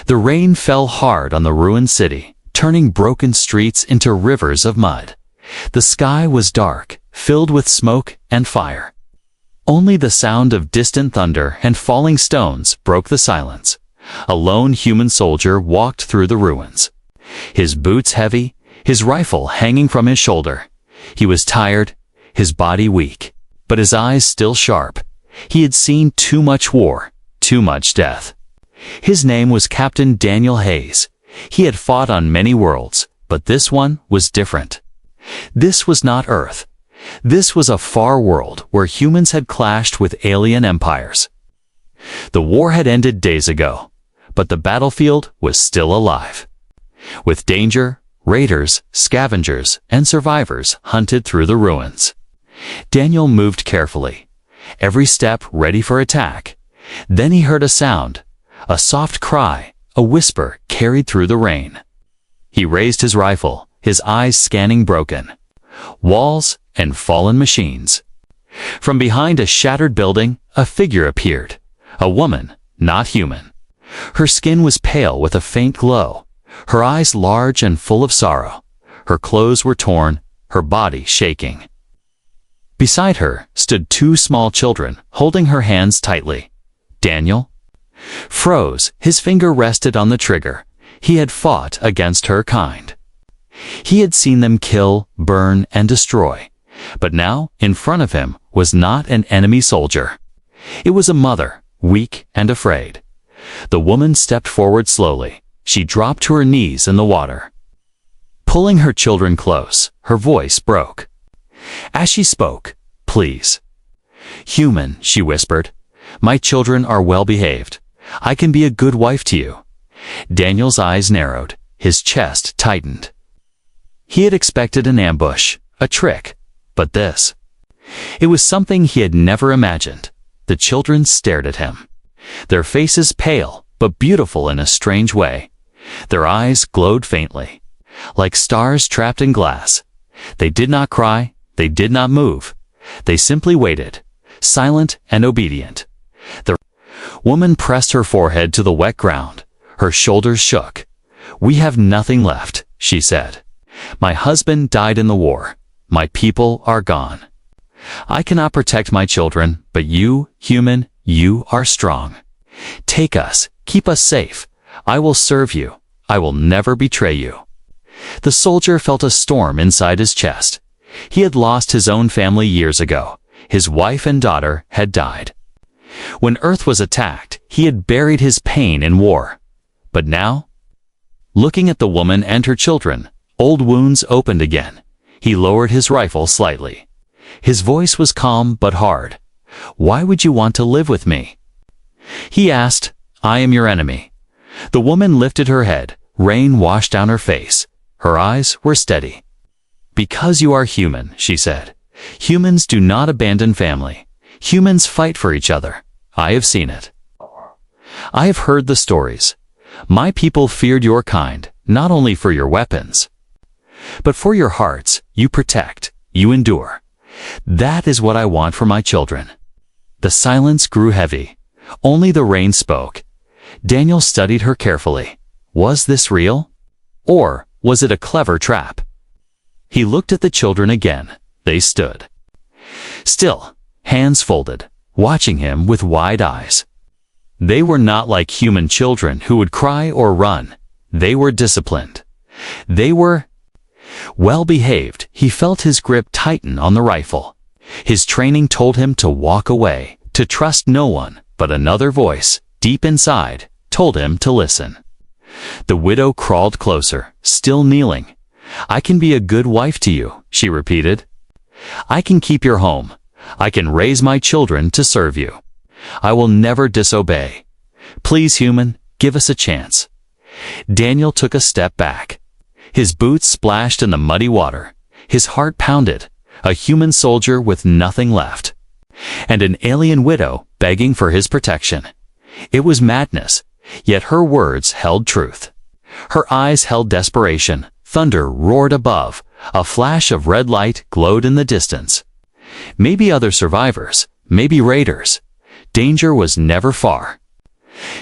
The rain fell hard on the ruined city, turning broken streets into rivers of mud. The sky was dark, filled with smoke and fire. Only the sound of distant thunder and falling stones broke the silence. A lone human soldier walked through the ruins. His boots heavy, his rifle hanging from his shoulder. He was tired, his body weak, but his eyes still sharp. He had seen too much war, too much death. His name was Captain Daniel Hayes. He had fought on many worlds, but this one was different. This was not Earth. This was a far world where humans had clashed with alien empires. The war had ended days ago, but the battlefield was still alive. With danger, raiders, scavengers, and survivors hunted through the ruins. Daniel moved carefully, every step ready for attack. Then he heard a sound, a soft cry, a whisper carried through the rain. He raised his rifle, his eyes scanning broken walls and fallen machines. From behind a shattered building, a figure appeared, a woman, not human. Her skin was pale with a faint glow, her eyes large and full of sorrow. Her clothes were torn, her body shaking. Beside her stood two small children, holding her hands tightly. Daniel froze, his finger rested on the trigger. He had fought against her kind. He had seen them kill, burn, and destroy. But now, in front of him, was not an enemy soldier. It was a mother, weak and afraid. The woman stepped forward slowly. She dropped to her knees in the water. Pulling her children close, her voice broke. As she spoke, "Please." "Human," she whispered. "My children are well behaved. I can be a good wife to you." Daniel's eyes narrowed, his chest tightened. He had expected an ambush, a trick, but this. It was something he had never imagined. The children stared at him. Their faces pale, but beautiful in a strange way. Their eyes glowed faintly, like stars trapped in glass. They did not cry, they did not move. They simply waited, silent and obedient. The woman pressed her forehead to the wet ground. Her shoulders shook. "We have nothing left," she said. "My husband died in the war. My people are gone. I cannot protect my children, but you, human, you are strong. Take us, keep us safe. I will serve you. I will never betray you." The soldier felt a storm inside his chest. He had lost his own family years ago. His wife and daughter had died. When Earth was attacked, he had buried his pain in war. But now, looking at the woman and her children, old wounds opened again. He lowered his rifle slightly. His voice was calm but hard. "Why would you want to live with me?" He asked. "I am your enemy." The woman lifted her head. Rain washed down her face. Her eyes were steady. "Because you are human," she said. "Humans do not abandon family. Humans fight for each other. I have seen it. I have heard the stories. My people feared your kind, not only for your weapons, but for your hearts. You protect, you endure. That is what I want for my children." The silence grew heavy. Only the rain spoke. Daniel studied her carefully. Was this real? Or was it a clever trap? He looked at the children again. They stood still, hands folded, watching him with wide eyes. They were not like human children who would cry or run. They were disciplined. They were well-behaved. He felt his grip tighten on the rifle. His training told him to walk away, to trust no one, but another voice, deep inside, told him to listen. The widow crawled closer, still kneeling. "I can be a good wife to you," she repeated. "I can keep your home. I can raise my children to serve you. I will never disobey. Please, human, give us a chance." Daniel took a step back. His boots splashed in the muddy water. His heart pounded. A human soldier with nothing left. And an alien widow begging for his protection. It was madness, yet her words held truth. Her eyes held desperation. Thunder roared above. A flash of red light glowed in the distance. Maybe other survivors, maybe raiders. Danger was never far.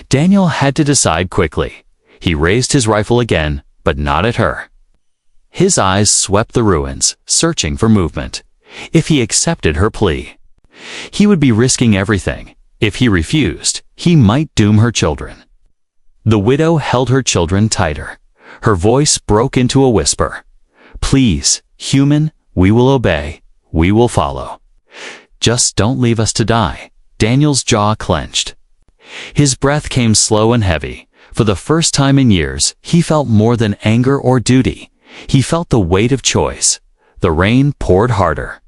Daniel had to decide quickly. He raised his rifle again, but not at her. His eyes swept the ruins, searching for movement. If he accepted her plea, he would be risking everything. If he refused, he might doom her children. The widow held her children tighter. Her voice broke into a whisper. "Please, human, we will obey. We will follow. Just don't leave us to die." Daniel's jaw clenched. His breath came slow and heavy. For the first time in years, he felt more than anger or duty. He felt the weight of choice. The rain poured harder,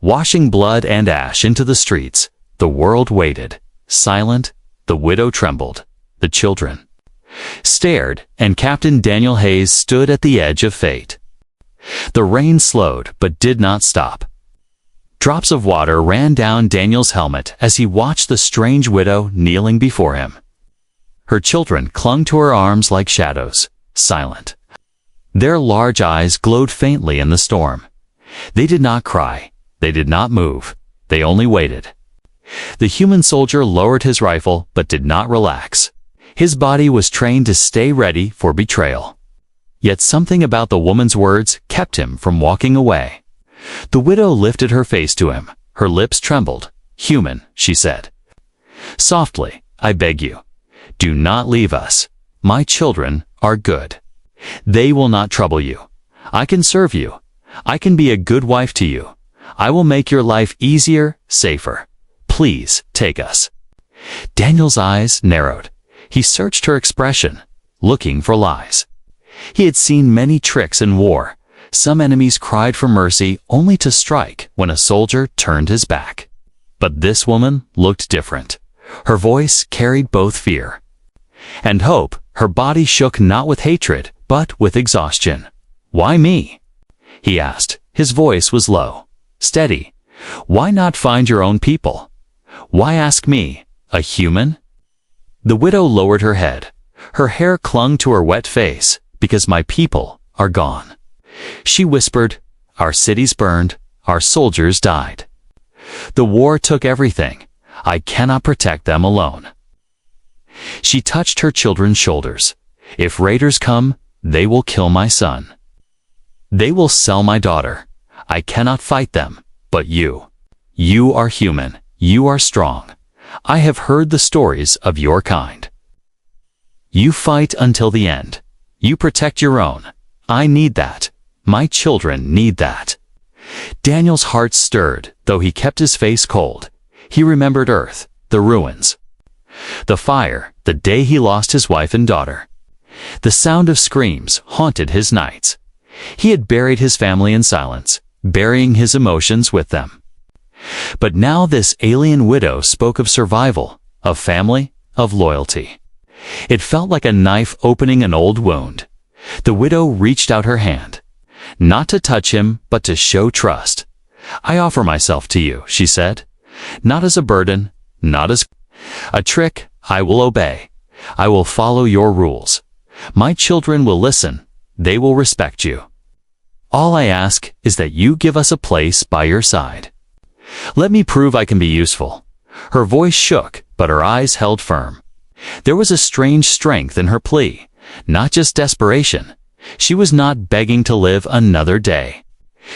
washing blood and ash into the streets. The world waited, silent. The widow trembled. The children stared, and Captain Daniel Hayes stood at the edge of fate. The rain slowed but did not stop. Drops of water ran down Daniel's helmet as he watched the strange widow kneeling before him. Her children clung to her arms like shadows, silent. Their large eyes glowed faintly in the storm. They did not cry. They did not move. They only waited. The human soldier lowered his rifle but did not relax. His body was trained to stay ready for betrayal. Yet something about the woman's words kept him from walking away. The widow lifted her face to him. Her lips trembled. "Human," she said. "Softly, I beg you. Do not leave us. My children are good. They will not trouble you. I can serve you. I can be a good wife to you. I will make your life easier, safer. Please take us." Daniel's eyes narrowed. He searched her expression, looking for lies. He had seen many tricks in war. Some enemies cried for mercy only to strike when a soldier turned his back. But this woman looked different. Her voice carried both fear and hope. Her body shook not with hatred, but with exhaustion. "Why me?" he asked. His voice was low, steady. "Why not find your own people? Why ask me, a human?" The widow lowered her head. Her hair clung to her wet face. "Because my people are gone," she whispered. "Our cities burned. Our soldiers died. The war took everything. I cannot protect them alone." She touched her children's shoulders. "If raiders come, they will kill my son. They will sell my daughter. I cannot fight them, but you. You are human. You are strong. I have heard the stories of your kind. You fight until the end. You protect your own. I need that. My children need that." Daniel's heart stirred, though he kept his face cold. He remembered Earth, the ruins, the fire, the day he lost his wife and daughter. The sound of screams haunted his nights. He had buried his family in silence, burying his emotions with them. But now this alien widow spoke of survival, of family, of loyalty. It felt like a knife opening an old wound. The widow reached out her hand, not to touch him, but to show trust. "I offer myself to you," she said. "Not as a burden, not as a trick. I will obey. I will follow your rules. My children will listen. They will respect you. All I ask is that you give us a place by your side. Let me prove I can be useful." Her voice shook, but her eyes held firm. There was a strange strength in her plea, not just desperation. She was not begging to live another day.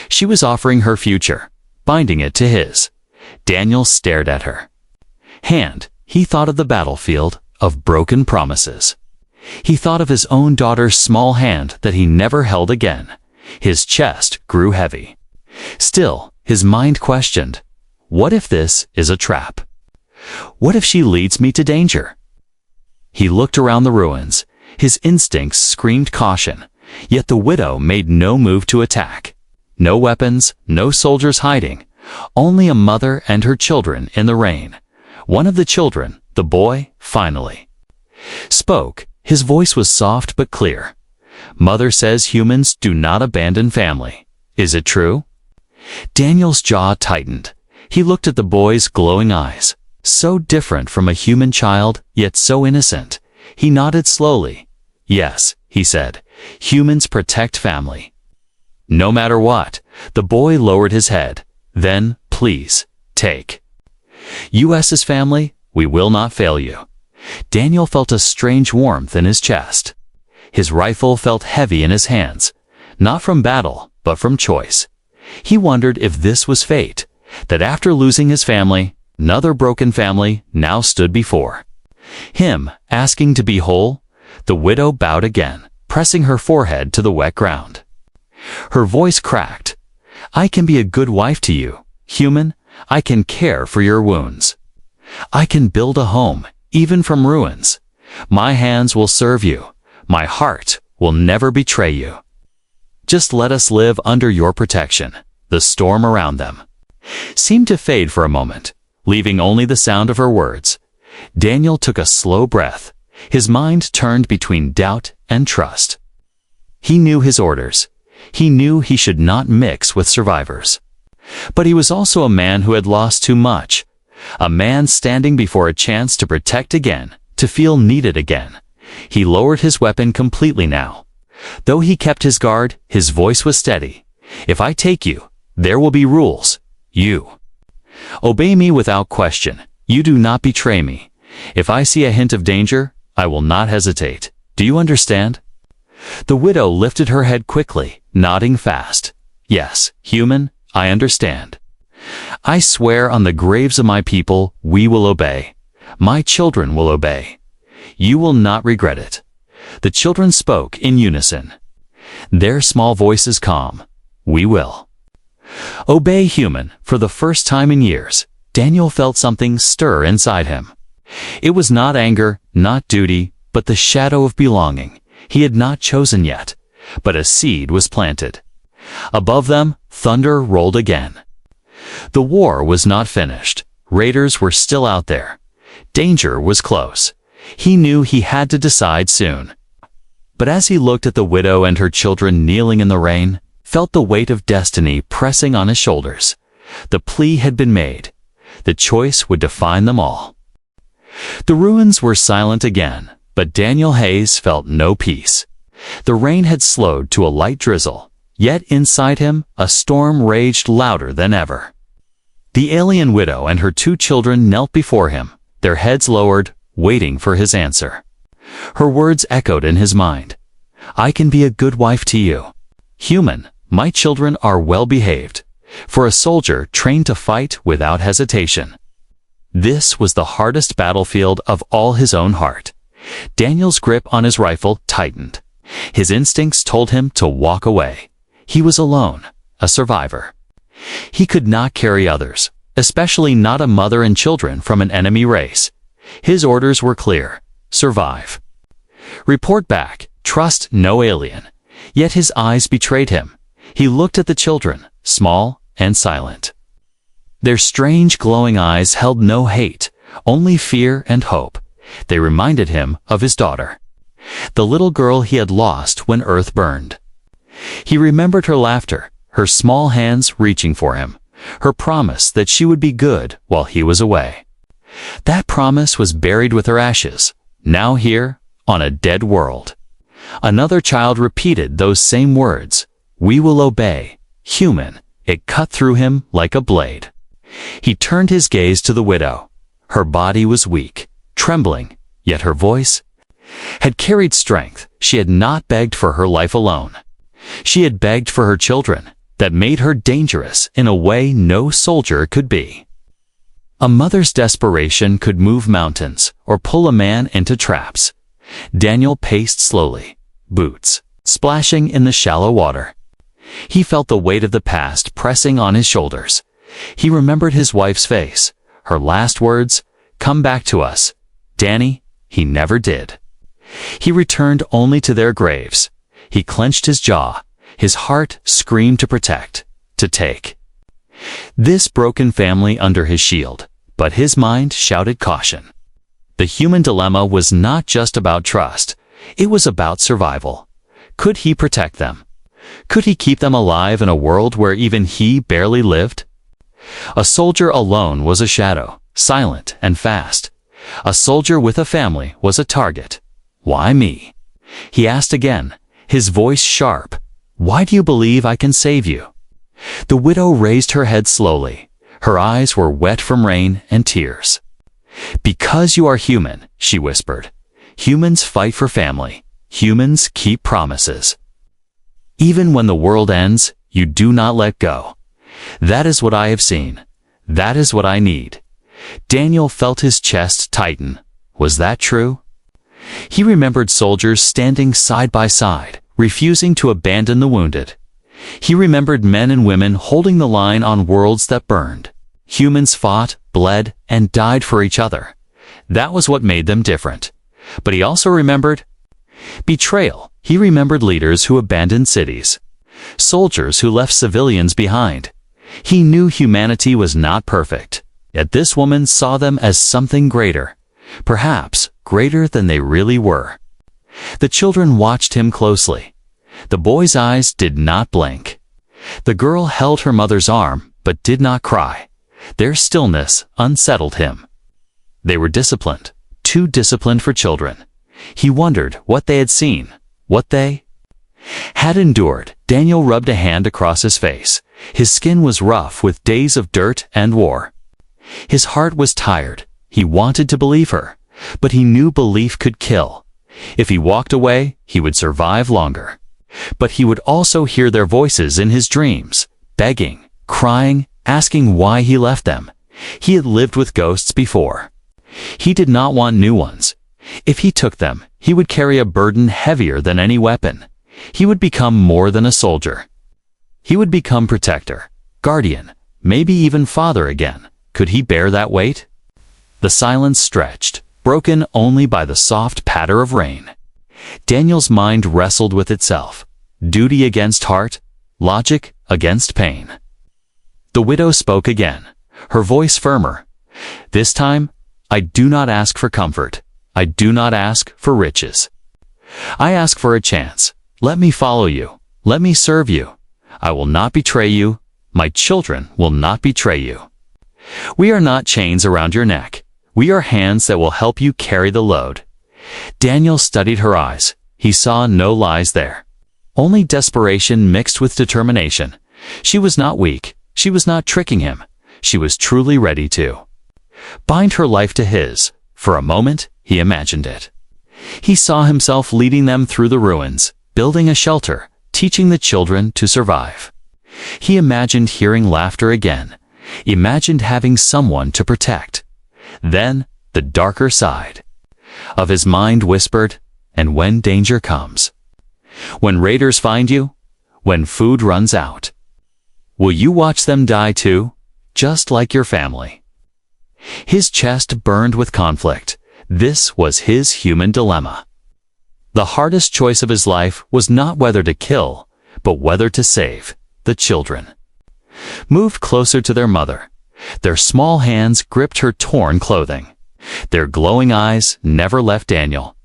She was offering her future, binding it to his. Daniel stared at her hand. He thought of the battlefield, of broken promises. He thought of his own daughter's small hand that he never held again. His chest grew heavy. Still, his mind questioned, what if this is a trap? What if she leads me to danger? He looked around the ruins. His instincts screamed caution, yet the widow made no move to attack. No weapons, no soldiers hiding, only a mother and her children in the rain. One of the children, the boy, finally spoke. His voice was soft but clear. "Mother says humans do not abandon family. Is it true?" Daniel's jaw tightened. He looked at the boy's glowing eyes. So different from a human child, yet so innocent. He nodded slowly. "Yes," he said, "humans protect family. No matter what." The boy lowered his head. "Then, please, take us as family. We will not fail you." Daniel felt a strange warmth in his chest. His rifle felt heavy in his hands, not from battle, but from choice. He wondered if this was fate, that after losing his family, another broken family now stood before him, asking to be whole. The widow bowed again, pressing her forehead to the wet ground. Her voice cracked. "I can be a good wife to you, human. I can care for your wounds. I can build a home, even from ruins. My hands will serve you. My heart will never betray you. Just let us live under your protection." The storm around them seemed to fade for a moment, leaving only the sound of her words. Daniel took a slow breath. His mind turned between doubt and trust. He knew his orders. He knew he should not mix with survivors. But he was also a man who had lost too much. A man standing before a chance to protect again, to feel needed again. He lowered his weapon completely now. Though he kept his guard, his voice was steady. "If I take you, there will be rules. You obey me without question. You do not betray me. If I see a hint of danger, I will not hesitate. Do you understand?" The widow lifted her head quickly, nodding fast. "Yes, human, I understand. I swear on the graves of my people, we will obey. My children will obey. You will not regret it." The children spoke in unison, their small voices calm. "We will obey, human." For the first time in years, Daniel felt something stir inside him. It was not anger, not duty, but the shadow of belonging. He had not chosen yet, but a seed was planted. Above them, thunder rolled again. The war was not finished. Raiders were still out there. Danger was close. He knew he had to decide soon. But as he looked at the widow and her children kneeling in the rain, felt the weight of destiny pressing on his shoulders. The plea had been made. The choice would define them all. The ruins were silent again, but Daniel Hayes felt no peace. The rain had slowed to a light drizzle, yet inside him a storm raged louder than ever. The alien widow and her 2 children knelt before him, their heads lowered, waiting for his answer. Her words echoed in his mind. "I can be a good wife to you. Human, my children are well behaved. For a soldier trained to fight without hesitation." This was the hardest battlefield of all his own heart. Daniel's grip on his rifle tightened. His instincts told him to walk away. He was alone, a survivor. He could not carry others, especially not a mother and children from an enemy race. His orders were clear: survive. Report back, trust no alien. Yet his eyes betrayed him. He looked at the children, small and silent. Their strange glowing eyes held no hate, only fear and hope. They reminded him of his daughter, the little girl he had lost when Earth burned. He remembered her laughter, her small hands reaching for him, her promise that she would be good while he was away. That promise was buried with her ashes, now here, on a dead world. Another child repeated those same words. "We will obey, human." It cut through him like a blade. He turned his gaze to the widow. Her body was weak, trembling, yet her voice had carried strength. She had not begged for her life alone. She had begged for her children, that made her dangerous in a way no soldier could be. A mother's desperation could move mountains or pull a man into traps. Daniel paced slowly, boots splashing in the shallow water. He felt the weight of the past pressing on his shoulders. He remembered his wife's face, her last words, "Come back to us, Danny." He never did. He returned only to their graves. He clenched his jaw. His heart screamed to protect, to take this broken family under his shield, but his mind shouted caution. The human dilemma was not just about trust. It was about survival. Could he protect them? Could he keep them alive in a world where even he barely lived? A soldier alone was a shadow, silent and fast. A soldier with a family was a target. "Why me?" he asked again, his voice sharp. "Why do you believe I can save you?" The widow raised her head slowly. Her eyes were wet from rain and tears. "Because you are human," she whispered. "Humans fight for family. humans keep promises. Even when the world ends, you do not let go. That is what I have seen. That is what I need. Daniel felt his chest tighten. Was that true? He remembered soldiers standing side by side, refusing to abandon the wounded. He remembered men and women holding the line on worlds that burned. Humans fought, bled, and died for each other. That was what made them different. But he also remembered betrayal. He remembered leaders who abandoned cities, soldiers who left civilians behind. He knew humanity was not perfect, yet this woman saw them as something greater, perhaps greater than they really were. The children watched him closely. The boy's eyes did not blink. The girl held her mother's arm, but did not cry. Their stillness unsettled him. They were disciplined, too disciplined for children. He wondered what they had seen, what they had endured. Daniel rubbed a hand across his face. His skin was rough with days of dirt and war. His heart was tired. He wanted to believe her, but he knew belief could kill. If he walked away, he would survive longer. But he would also hear their voices in his dreams, begging, crying, asking why he left them. He had lived with ghosts before. He did not want new ones. If he took them, he would carry a burden heavier than any weapon. He would become more than a soldier. He would become protector, guardian, maybe even father again. Could he bear that weight? The silence stretched, broken only by the soft patter of rain. Daniel's mind wrestled with itself. Duty against heart, logic against pain. The widow spoke again, her voice firmer. This time, I do not ask for comfort. I do not ask for riches. I ask for a chance. Let me follow you. Let me serve you. I will not betray you. My children will not betray you. We are not chains around your neck. We are hands that will help you carry the load. Daniel studied her eyes. He saw no lies there. Only desperation mixed with determination. She was not weak. She was not tricking him. She was truly ready to bind her life to his. For a moment, he imagined it. He saw himself leading them through the ruins, building a shelter, teaching the children to survive. He imagined hearing laughter again, imagined having someone to protect. Then, the darker side of his mind whispered, and when danger comes, when raiders find you, when food runs out, will you watch them die too, just like your family? His chest burned with conflict. This was his human dilemma. The hardest choice of his life was not whether to kill, but whether to save the children. Moved closer to their mother, their small hands gripped her torn clothing. Their glowing eyes never left Daniel.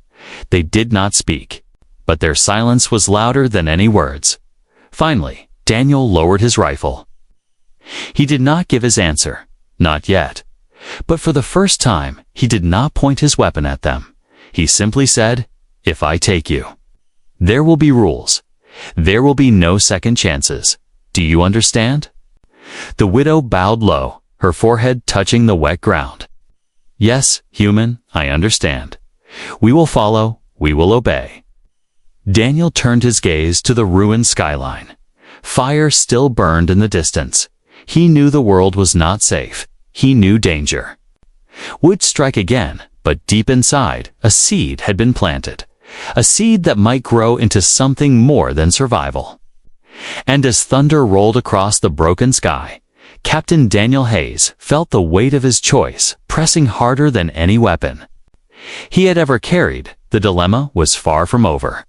They did not speak, but their silence was louder than any words. Finally, Daniel lowered his rifle. He did not give his answer, not yet. But for the first time, he did not point his weapon at them. He simply said, "If I take you, there will be rules. There will be no second chances. Do you understand?" The widow bowed low, her forehead touching the wet ground. "Yes, human, I understand. We will follow, we will obey." Daniel turned his gaze to the ruined skyline. Fire still burned in the distance. He knew the world was not safe. He knew danger would strike again, but deep inside, a seed had been planted. A seed that might grow into something more than survival. And as thunder rolled across the broken sky, Captain Daniel Hayes felt the weight of his choice pressing harder than any weapon he had ever carried. The dilemma was far from over.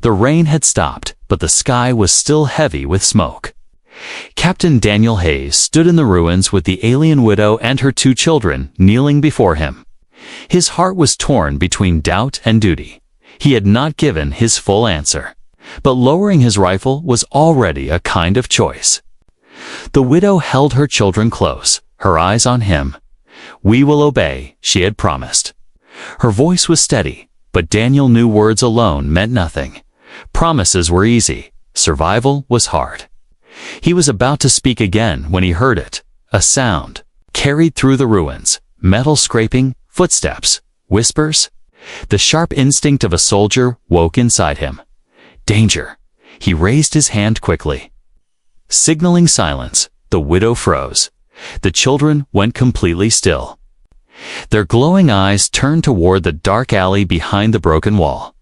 The rain had stopped, but the sky was still heavy with smoke. Captain Daniel Hayes stood in the ruins with the alien widow and her 2 children kneeling before him. His heart was torn between doubt and duty. He had not given his full answer, but lowering his rifle was already a kind of choice. The widow held her children close, her eyes on him. "We will obey," she had promised. Her voice was steady, but Daniel knew words alone meant nothing. Promises were easy. Survival was hard. He was about to speak again when he heard it. A sound carried through the ruins. Metal scraping, footsteps, whispers. The sharp instinct of a soldier woke inside him. Danger! He raised his hand quickly. Signaling silence, the widow froze. The children went completely still. Their glowing eyes turned toward the dark alley behind the broken wall.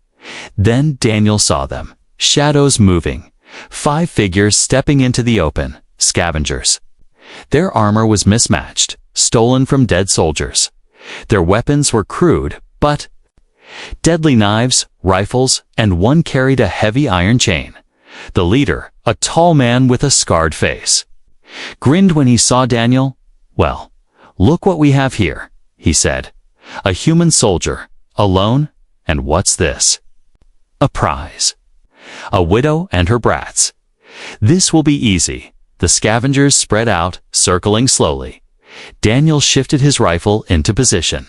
Then Daniel saw them, shadows moving, 5 figures stepping into the open, scavengers. Their armor was mismatched, stolen from dead soldiers. Their weapons were crude, but deadly knives, rifles, and one carried a heavy iron chain. The leader, a tall man with a scarred face, grinned when he saw Daniel. "Well, look what we have here," he said. "A human soldier, alone, and what's this? A prize. A widow and her brats. This will be easy." The scavengers spread out, circling slowly. Daniel shifted his rifle into position.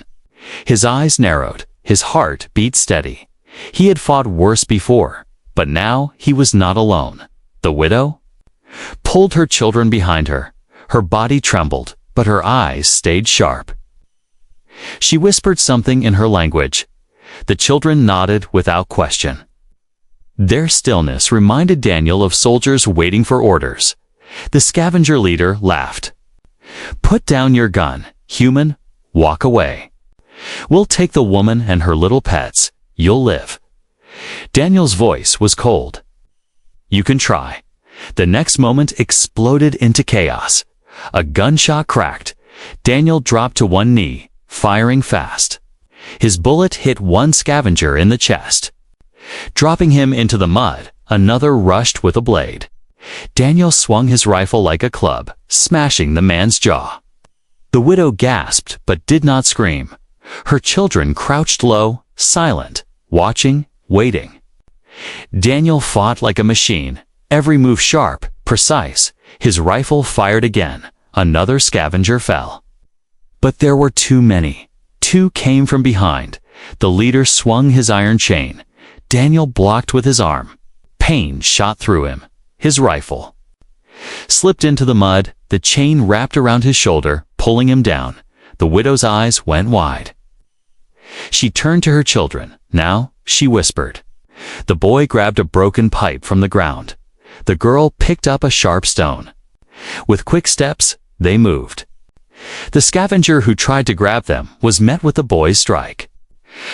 His eyes narrowed, his heart beat steady. He had fought worse before, but now he was not alone. The widow pulled her children behind her. Her body trembled, but her eyes stayed sharp. She whispered something in her language. The children nodded without question. Their stillness reminded Daniel of soldiers waiting for orders. The scavenger leader laughed. "Put down your gun, human. Walk away. We'll take the woman and her little pets. You'll live." Daniel's voice was cold. "You can try." The next moment exploded into chaos. A gunshot cracked. Daniel dropped to one knee, firing fast. His bullet hit one scavenger in the chest. Dropping him into the mud, another rushed with a blade. Daniel swung his rifle like a club, smashing the man's jaw. The widow gasped but did not scream. Her children crouched low, silent, watching, waiting. Daniel fought like a machine, every move sharp, precise. His rifle fired again. Another scavenger fell. But there were too many. 2 came from behind. The leader swung his iron chain. Daniel blocked with his arm. Pain shot through him. His rifle slipped into the mud. The chain wrapped around his shoulder, pulling him down. The widow's eyes went wide. She turned to her children. Now, she whispered. The boy grabbed a broken pipe from the ground. The girl picked up a sharp stone. With quick steps, they moved. The scavenger who tried to grab them was met with the boy's strike.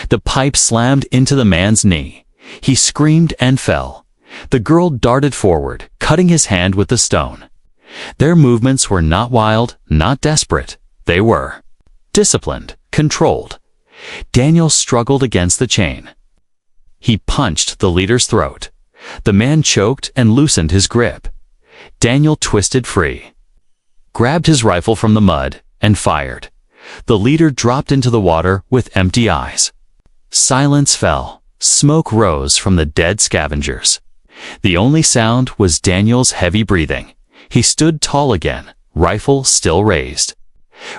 The pipe slammed into the man's knee. He screamed and fell. The girl darted forward, cutting his hand with the stone. Their movements were not wild, not desperate. They were disciplined, controlled. Daniel struggled against the chain. He punched the leader's throat. The man choked and loosened his grip. Daniel twisted free, grabbed his rifle from the mud, and fired. The leader dropped into the water with empty eyes. Silence fell. Smoke rose from the dead scavengers. The only sound was Daniel's heavy breathing. He stood tall again, rifle still raised.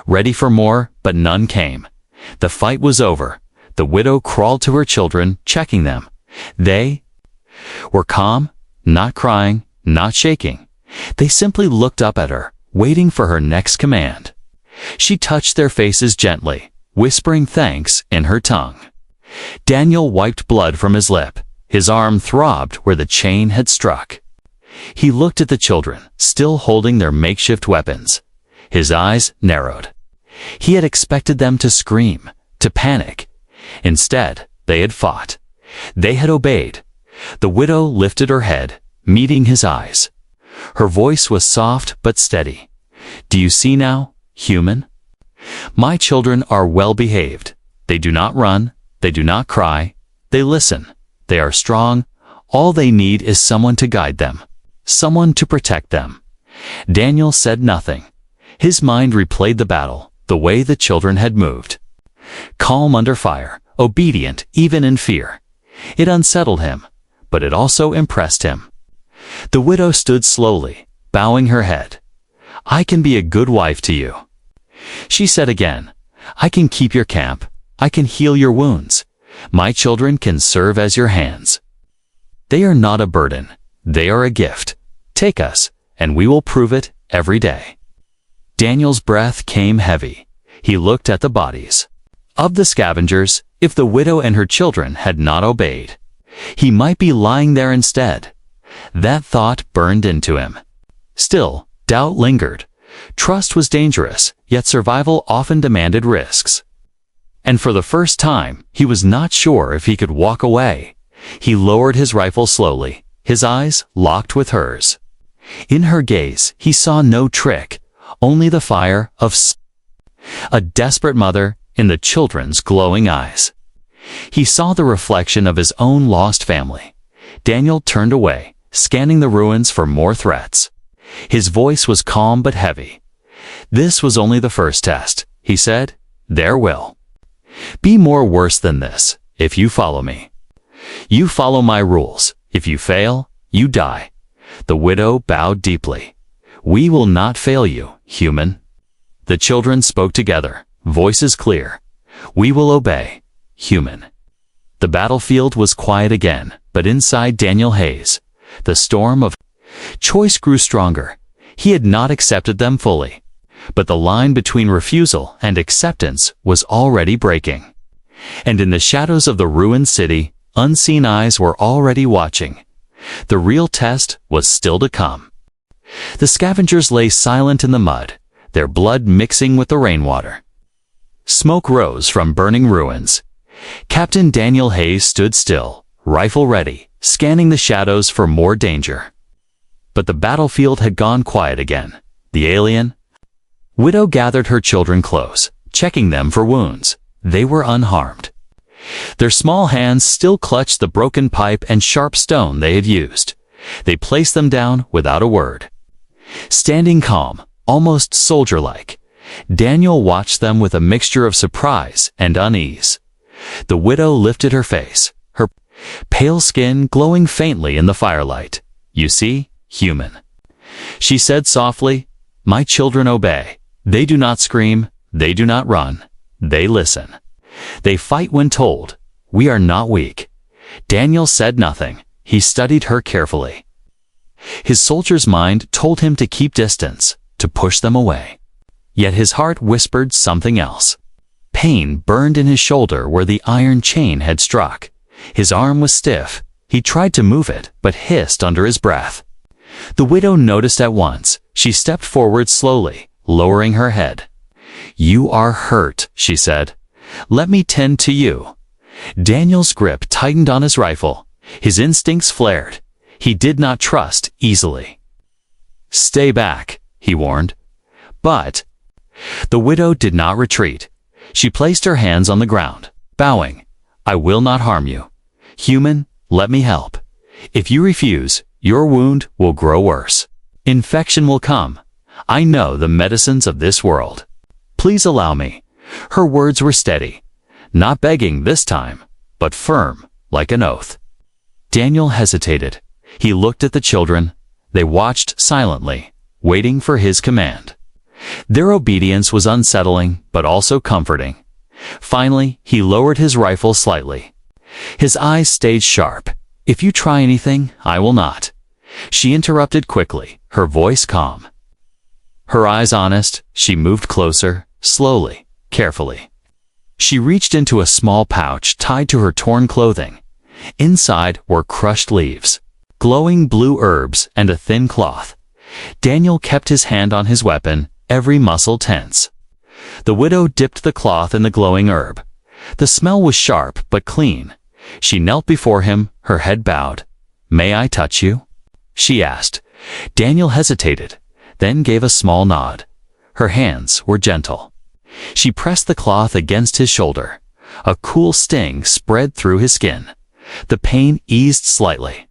Ready for more, but none came. The fight was over. The widow crawled to her children, checking them. They were calm, not crying, not shaking. They simply looked up at her, waiting for her next command. She touched their faces gently, whispering thanks in her tongue. Daniel wiped blood from his lip. His arm throbbed where the chain had struck. He looked at the children, still holding their makeshift weapons. His eyes narrowed. He had expected them to scream, to panic. Instead, they had fought. They had obeyed. The widow lifted her head, meeting his eyes. Her voice was soft but steady. "Do you see now, human? My children are well behaved. They do not run. They do not cry. They listen. They are strong. All they need is someone to guide them, someone to protect them." Daniel said nothing. His mind replayed the battle, the way the children had moved. Calm under fire, obedient even in fear. It unsettled him, but it also impressed him. The widow stood slowly, bowing her head. "I can be a good wife to you," she said again. "I can keep your camp. I can heal your wounds. My children can serve as your hands. They are not a burden. They are a gift. Take us, and we will prove it every day." Daniel's breath came heavy. He looked at the bodies. Of the scavengers, if the widow and her children had not obeyed, he might be lying there instead. That thought burned into him. Still, doubt lingered. Trust was dangerous, yet survival often demanded risks. And for the first time, he was not sure if he could walk away. He lowered his rifle slowly, his eyes locked with hers. In her gaze, he saw no trick, only the fire of a desperate mother in the children's glowing eyes. He saw the reflection of his own lost family. Daniel turned away, scanning the ruins for more threats. His voice was calm but heavy. "This was only the first test," he said. "There will be more worse than this, if you follow me. You follow my rules. If you fail, you die." The widow bowed deeply. "We will not fail you, human." The children spoke together, voices clear. "We will obey, human." The battlefield was quiet again, but inside Daniel Hayes, the storm of choice grew stronger. He had not accepted them fully, but the line between refusal and acceptance was already breaking. And in the shadows of the ruined city, unseen eyes were already watching. The real test was still to come. The scavengers lay silent in the mud, their blood mixing with the rainwater. Smoke rose from burning ruins. Captain Daniel Hayes stood still, rifle ready, scanning the shadows for more danger. But the battlefield had gone quiet again. The alien widow gathered her children close, checking them for wounds. They were unharmed. Their small hands still clutched the broken pipe and sharp stone they had used. They placed them down without a word. Standing calm, almost soldier-like, Daniel watched them with a mixture of surprise and unease. The widow lifted her face, her pale skin glowing faintly in the firelight. "You see, human," she said softly, "my children obey. They do not scream, they do not run, they listen. They fight when told. We are not weak." Daniel said nothing. He studied her carefully. His soldier's mind told him to keep distance, to push them away. Yet his heart whispered something else. Pain burned in his shoulder where the iron chain had struck. His arm was stiff. He tried to move it, but hissed under his breath. The widow noticed at once. She stepped forward slowly, lowering her head. "You are hurt," she said. "Let me tend to you." Daniel's grip tightened on his rifle. His instincts flared. He did not trust easily. "Stay back," he warned. But the widow did not retreat. She placed her hands on the ground, bowing. "I will not harm you. Human, let me help. If you refuse, your wound will grow worse. Infection will come. I know the medicines of this world. Please allow me." Her words were steady, not begging this time, but firm, like an oath. Daniel hesitated. He looked at the children. They watched silently, waiting for his command. Their obedience was unsettling, but also comforting. Finally, he lowered his rifle slightly. His eyes stayed sharp. "If you try anything, I will not." She interrupted quickly, her voice calm. Her eyes honest, she moved closer, slowly, carefully. She reached into a small pouch tied to her torn clothing. Inside were crushed leaves, glowing blue herbs, and a thin cloth. Daniel kept his hand on his weapon, every muscle tense. The widow dipped the cloth in the glowing herb. The smell was sharp but clean. She knelt before him, her head bowed. "May I touch you?" she asked. Daniel hesitated, then gave a small nod. Her hands were gentle. She pressed the cloth against his shoulder. A cool sting spread through his skin. The pain eased slightly.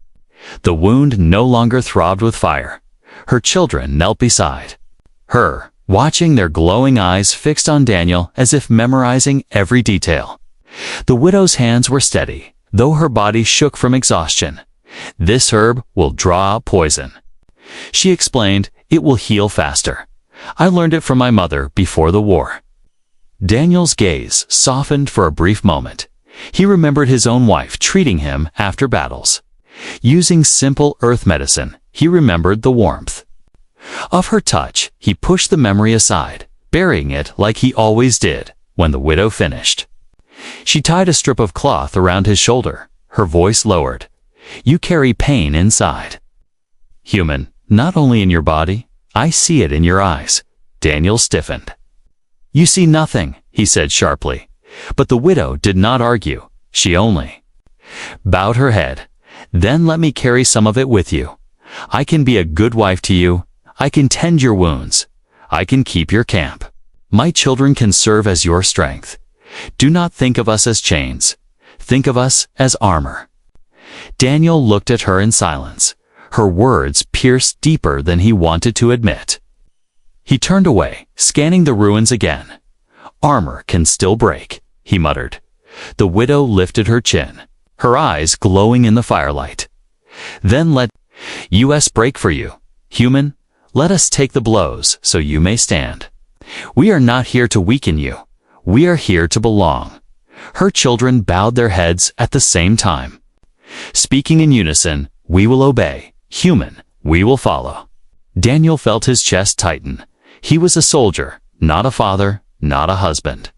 The wound no longer throbbed with fire. Her children knelt beside her, watching their glowing eyes fixed on Daniel as if memorizing every detail. The widow's hands were steady, though her body shook from exhaustion. "This herb will draw out poison," she explained. "It will heal faster. I learned it from my mother before the war." Daniel's gaze softened for a brief moment. He remembered his own wife treating him after battles. Using simple earth medicine, he remembered the warmth of her touch. He pushed the memory aside, burying it like he always did when the widow finished. She tied a strip of cloth around his shoulder, her voice lowered. You carry pain inside. Human, not only in your body, I see it in your eyes. Daniel stiffened. You see nothing, he said sharply. But the widow did not argue. She only bowed her head. Then let me carry some of it with you. I can be a good wife to you. I can tend your wounds. I can keep your camp. My children can serve as your strength. Do not think of us as chains. Think of us as armor. Daniel looked at her in silence. Her words pierced deeper than he wanted to admit. He turned away, scanning the ruins again. Armor can still break, he muttered. The widow lifted her chin, her eyes glowing in the firelight. Then let us break for you. Human, let us take the blows so you may stand. We are not here to weaken you. We are here to belong. Her children bowed their heads at the same time. Speaking in unison, we will obey. Human, we will follow. Daniel felt his chest tighten. He was a soldier, not a father, not a husband.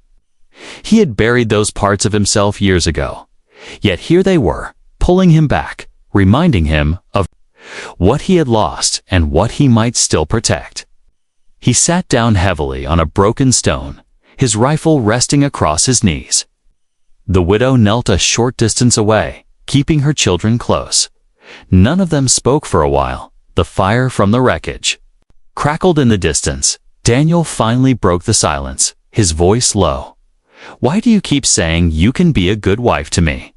He had buried those parts of himself years ago. Yet here they were, pulling him back, reminding him of what he had lost and what he might still protect. He sat down heavily on a broken stone, his rifle resting across his knees. The widow knelt a short distance away, keeping her children close. None of them spoke for a while. The fire from the wreckage crackled in the distance. Daniel finally broke the silence, his voice low. Why do you keep saying you can be a good wife to me?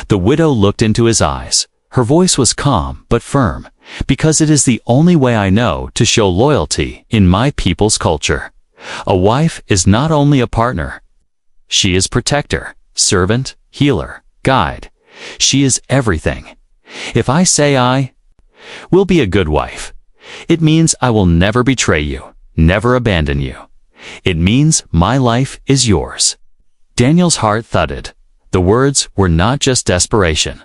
The widow looked into his eyes. Her voice was calm but firm, because it is the only way I know to show loyalty in my people's culture. A wife is not only a partner. She is protector, servant, healer, guide. She is everything. If I say I will be a good wife, it means I will never betray you, never abandon you. It means my life is yours. Daniel's heart thudded. The words were not just desperation.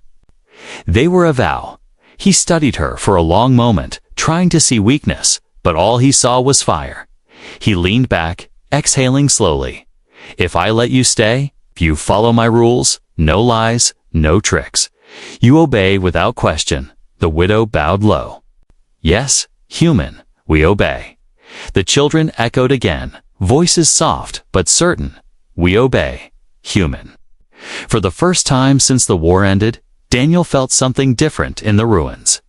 They were a vow. He studied her for a long moment, trying to see weakness, but all he saw was fire. He leaned back, exhaling slowly. If I let you stay, if you follow my rules, no lies, no tricks. You obey without question. The widow bowed low. Yes, human, we obey. The children echoed again, voices soft but certain. We obey, human. For the first time since the war ended, Daniel felt something different in the ruins.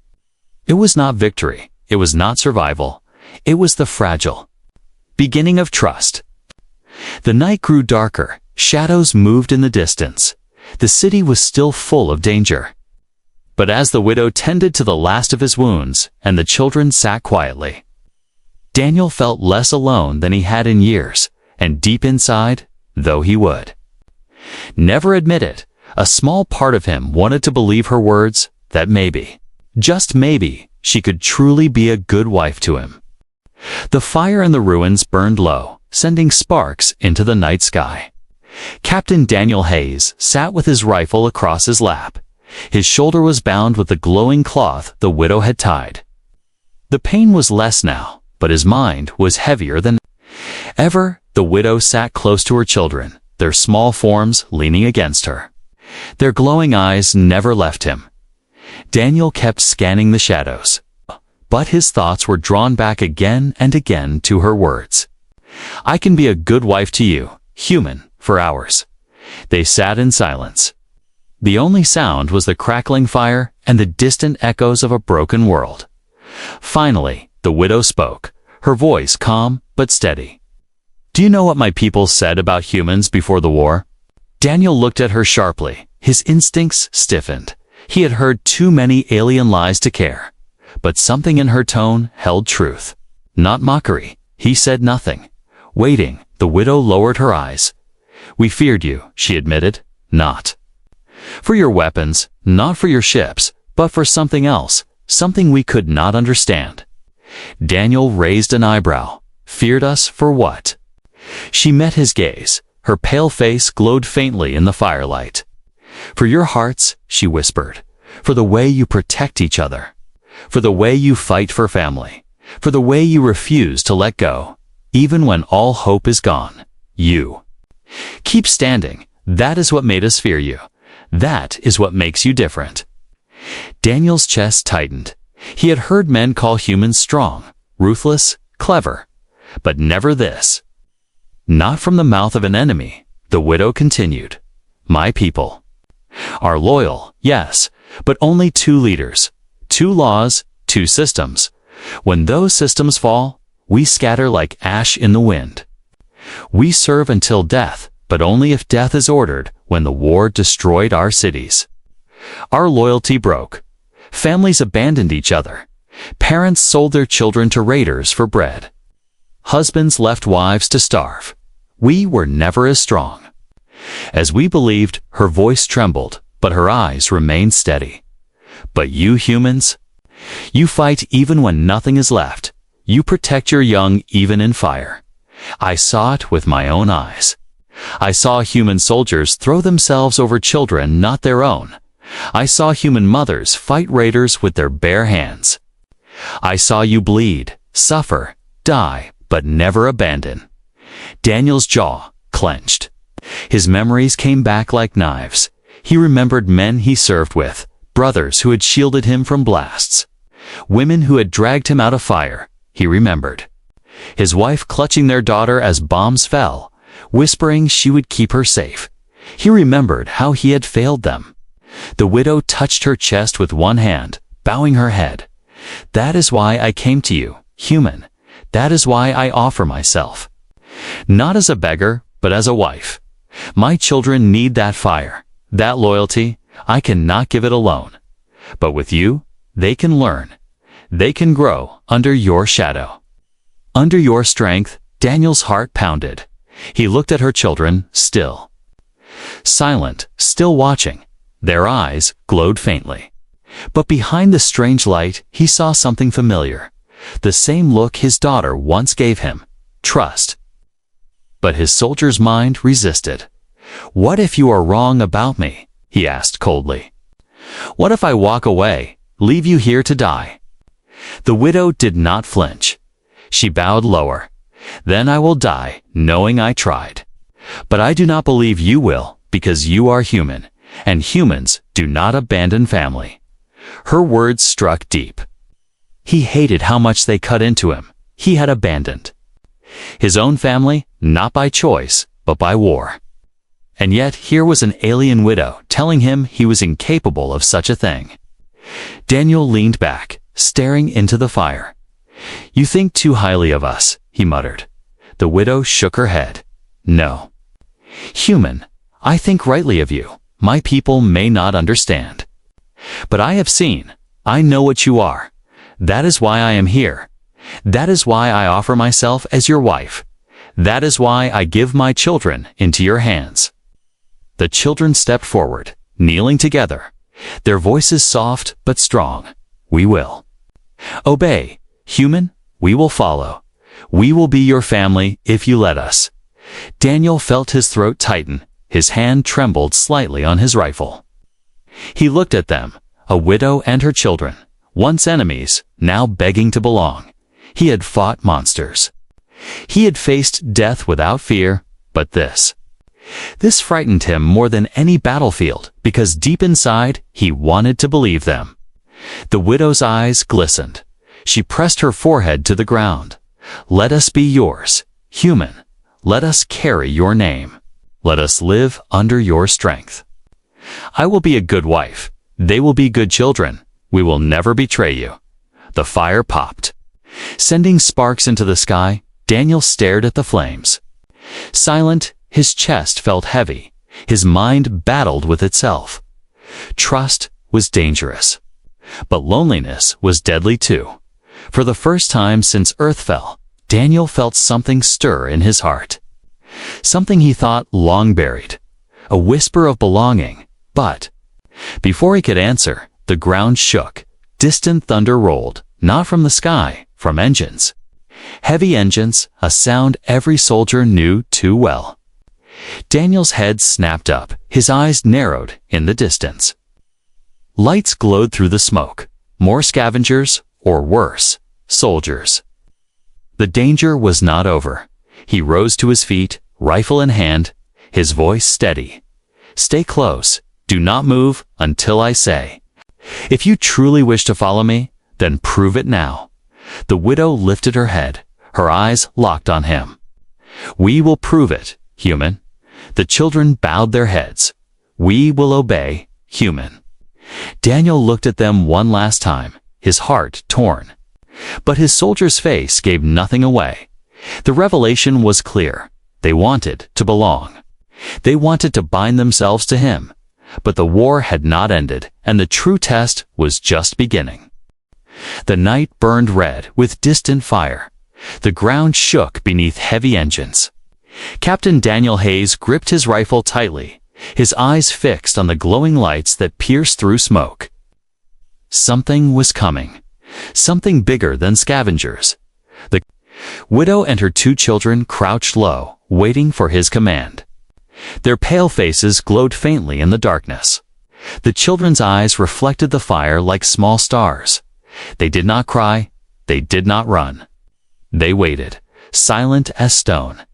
It was not victory. It was not survival. It was the fragile beginning of trust. The night grew darker. Shadows moved in the distance. The city was still full of danger. But as the widow tended to the last of his wounds and the children sat quietly, Daniel felt less alone than he had in years, and deep inside, though he would never admit it, a small part of him wanted to believe her words, that maybe, just maybe, she could truly be a good wife to him. The fire in the ruins burned low, sending sparks into the night sky. Captain Daniel Hayes sat with his rifle across his lap. His shoulder was bound with the glowing cloth the widow had tied. The pain was less now, but his mind was heavier than ever. The widow sat close to her children, their small forms leaning against her. Their glowing eyes never left him. Daniel kept scanning the shadows, but his thoughts were drawn back again and again to her words. I can be a good wife to you, human, for hours. They sat in silence. The only sound was the crackling fire and the distant echoes of a broken world. Finally, the widow spoke, her voice calm but steady. Do you know what my people said about humans before the war? Daniel looked at her sharply. His instincts stiffened. He had heard too many alien lies to care. But something in her tone held truth. Not mockery. He said nothing. Waiting, the widow lowered her eyes. We feared you, she admitted. Not for your weapons, not for your ships, but for something else, something we could not understand. Daniel raised an eyebrow. Feared us for what? She met his gaze. Her pale face glowed faintly in the firelight. For your hearts, she whispered. For the way you protect each other. For the way you fight for family. For the way you refuse to let go. Even when all hope is gone. You keep standing, That is what made us fear you. That is what makes you different." Daniel's chest tightened. He had heard men call humans strong, ruthless, clever, but never this. "Not from the mouth of an enemy," the widow continued. "My people are loyal, yes, but only 2 leaders, 2 laws, 2 systems. When those systems fall, we scatter like ash in the wind. We serve until death, but only if death is ordered. When the war destroyed our cities, our loyalty broke. Families abandoned each other. Parents sold their children to raiders for bread. Husbands left wives to starve. We were never as strong." As we believed, her voice trembled, but her eyes remained steady. "But you humans, you fight even when nothing is left. You protect your young even in fire. I saw it with my own eyes. I saw human soldiers throw themselves over children not their own. I saw human mothers fight raiders with their bare hands. I saw you bleed, suffer, die, but never abandon." Daniel's jaw clenched. His memories came back like knives. He remembered men he served with, brothers who had shielded him from blasts, women who had dragged him out of fire. He remembered his wife clutching their daughter as bombs fell, whispering she would keep her safe. He remembered how he had failed them. The widow touched her chest with one hand, bowing her head. "That is why I came to you, human. That is why I offer myself. Not as a beggar, but as a wife. My children need that fire, that loyalty. I cannot give it alone. But with you, they can learn. They can grow under your shadow." Under your strength, Daniel's heart pounded. He looked at her children, still. Silent, still watching. Their eyes glowed faintly. But behind the strange light, he saw something familiar. The same look his daughter once gave him. Trust. But his soldier's mind resisted. "What if you are wrong about me?" he asked coldly. "What if I walk away, leave you here to die?" The widow did not flinch. She bowed lower. "Then I will die, knowing I tried. But I do not believe you will, because you are human, and humans do not abandon family." Her words struck deep. He hated how much they cut into him. He had abandoned his own family, not by choice, but by war. And yet here was an alien widow telling him he was incapable of such a thing. Daniel leaned back, staring into the fire. "You think too highly of us," he muttered. The widow shook her head. "No. Human, I think rightly of you. My people may not understand. But I have seen, I know what you are. That is why I am here. That is why I offer myself as your wife. That is why I give my children into your hands." The children stepped forward, kneeling together, their voices soft but strong. "We will obey. Human, we will follow. We will be your family if you let us." Daniel felt his throat tighten. His hand trembled slightly on his rifle. He looked at them, a widow and her children, once enemies, now begging to belong. He had fought monsters. He had faced death without fear, but this frightened him more than any battlefield, because deep inside, he wanted to believe them. The widow's eyes glistened. She pressed her forehead to the ground. "Let us be yours, human. Let us carry your name. Let us live under your strength. I will be a good wife. They will be good children. We will never betray you." The fire popped. Sending sparks into the sky, Daniel stared at the flames. Silent, his chest felt heavy. His mind battled with itself. Trust was dangerous. But loneliness was deadly too. For the first time since Earth fell, Daniel felt something stir in his heart. Something he thought long buried. A whisper of belonging. But before he could answer, the ground shook. Distant thunder rolled, not from the sky, from engines. Heavy engines, a sound every soldier knew too well. Daniel's head snapped up, his eyes narrowed in the distance. Lights glowed through the smoke. More scavengers, or worse, soldiers. The danger was not over. He rose to his feet, rifle in hand, his voice steady. Stay close. Do not move until I say. If you truly wish to follow me, then prove it now." The widow lifted her head, her eyes locked on him. "We will prove it, human." The children bowed their heads. "We will obey, human." Daniel looked at them one last time, his heart torn. But his soldier's face gave nothing away. The revelation was clear. They wanted to belong. They wanted to bind themselves to him. But the war had not ended, and the true test was just beginning. The night burned red with distant fire. The ground shook beneath heavy engines. Captain Daniel Hayes gripped his rifle tightly, his eyes fixed on the glowing lights that pierced through smoke. Something was coming. Something bigger than scavengers. The widow and her 2 children crouched low, waiting for his command. Their pale faces glowed faintly in the darkness. The children's eyes reflected the fire like small stars. They did not cry. They did not run. They waited, silent as stone.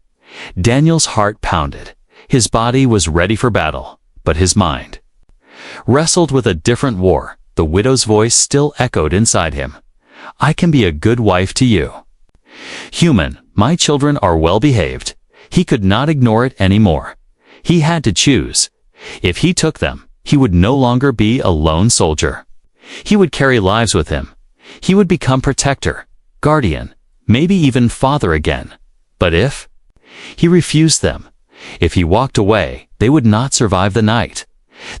Daniel's heart pounded. His body was ready for battle, but his mind wrestled with a different war. The widow's voice still echoed inside him. "I can be a good wife to you." "Human, my children are well behaved." He could not ignore it anymore. He had to choose. If he took them, he would no longer be a lone soldier. He would carry lives with him. He would become protector, guardian, maybe even father again. But if he refused them, if he walked away, they would not survive the night.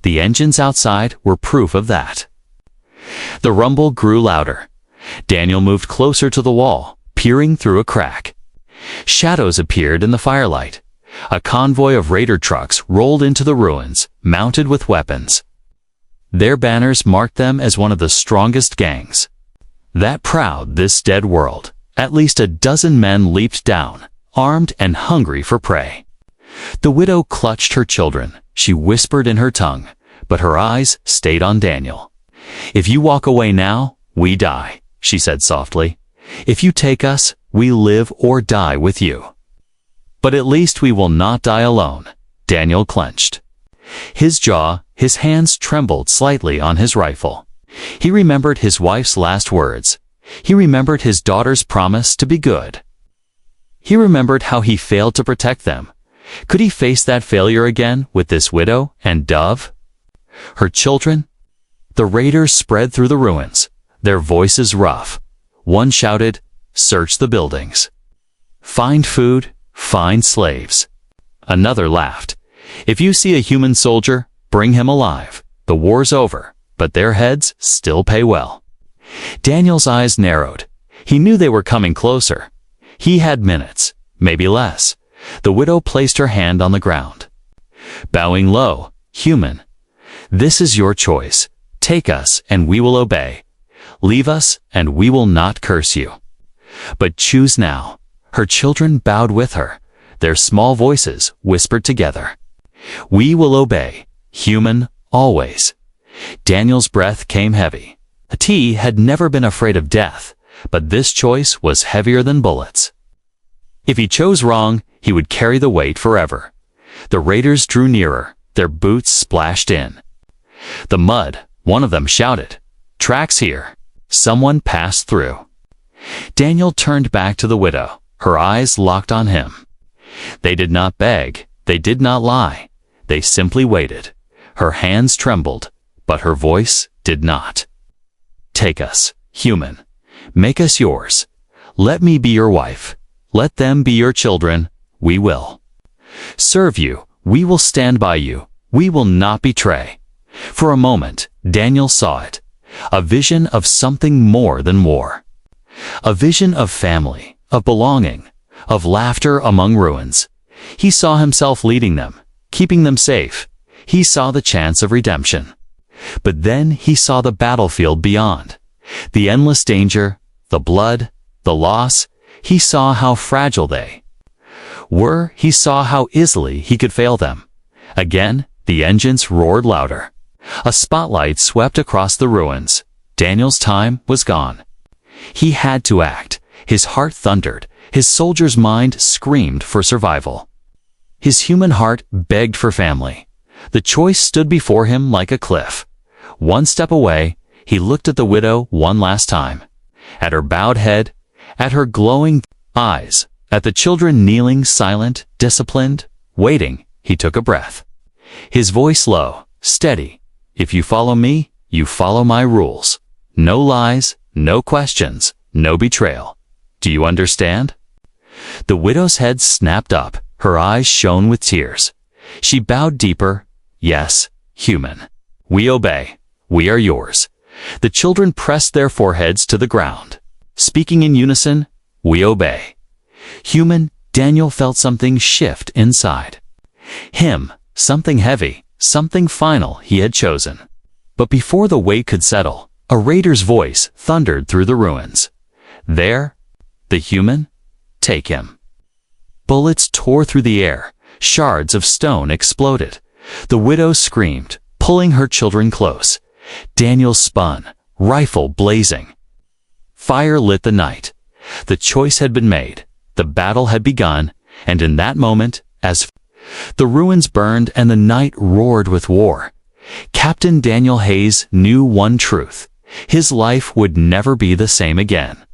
The engines outside were proof of that. The rumble grew louder. Daniel moved closer to the wall, peering through a crack. Shadows appeared in the firelight. A convoy of raider trucks rolled into the ruins, mounted with weapons. Their banners marked them as one of the strongest gangs that prowled this dead world. At least a dozen men leaped down, armed and hungry for prey. The widow clutched her children. She whispered in her tongue, but her eyes stayed on Daniel. "If you walk away now, we die," she said softly. "If you take us, we live or die with you." "But at least we will not die alone." Daniel clenched his jaw. His hands trembled slightly on his rifle. He remembered his wife's last words. He remembered his daughter's promise to be good. He remembered how he failed to protect them. Could he face that failure again with this widow and Dove? Her children? The raiders spread through the ruins, their voices rough. One shouted, "Search the buildings. Find food, find slaves." Another laughed, "If you see a human soldier, bring him alive. The war's over, but their heads still pay well." Daniel's eyes narrowed. He knew they were coming closer. He had minutes, maybe less. The widow placed her hand on the ground. Bowing low, "Human, this is your choice. Take us and we will obey. Leave us and we will not curse you. But choose now." Her children bowed with her. Their small voices whispered together. "We will obey, human, always." Daniel's breath came heavy. He had never been afraid of death, but this choice was heavier than bullets. If he chose wrong, he would carry the weight forever. The raiders drew nearer, their boots splashed in the mud. One of them shouted, "Tracks here." Someone passed through. Daniel turned back to the widow, her eyes locked on him. They did not beg, they did not lie. They simply waited. Her hands trembled, but her voice did not. "Take us, human. Make us yours. Let me be your wife. Let them be your children. We will serve you. We will stand by you. We will not betray." For a moment, Daniel saw it. A vision of something more than war. A vision of family, of belonging, of laughter among ruins. He saw himself leading them, keeping them safe. He saw the chance of redemption. But then he saw the battlefield beyond. The endless danger, the blood, the loss. He saw how fragile they were. He saw how easily he could fail them. Again, the engines roared louder. A spotlight swept across the ruins. Daniel's time was gone. He had to act. His heart thundered. His soldier's mind screamed for survival. His human heart begged for family. The choice stood before him like a cliff. One step away, he looked at the widow one last time. At her bowed head, at her glowing eyes, at the children kneeling silent, disciplined, waiting, he took a breath. His voice low, steady. If you follow me, you follow my rules. No lies, no questions, no betrayal. Do you understand? The widow's head snapped up, her eyes shone with tears. She bowed deeper. Yes, human. We obey. We are yours. The children pressed their foreheads to the ground. Speaking in unison, we obey. Human, Daniel felt something shift inside. Him, something heavy, something final he had chosen. But before the weight could settle, a raider's voice thundered through the ruins. There, the human, take him. Bullets tore through the air, shards of stone exploded. The widow screamed, pulling her children close. Daniel spun, rifle blazing. Fire lit the night. The choice had been made, the battle had begun, and in that moment, as the ruins burned and the night roared with war, Captain Daniel Hayes knew one truth. His life would never be the same again.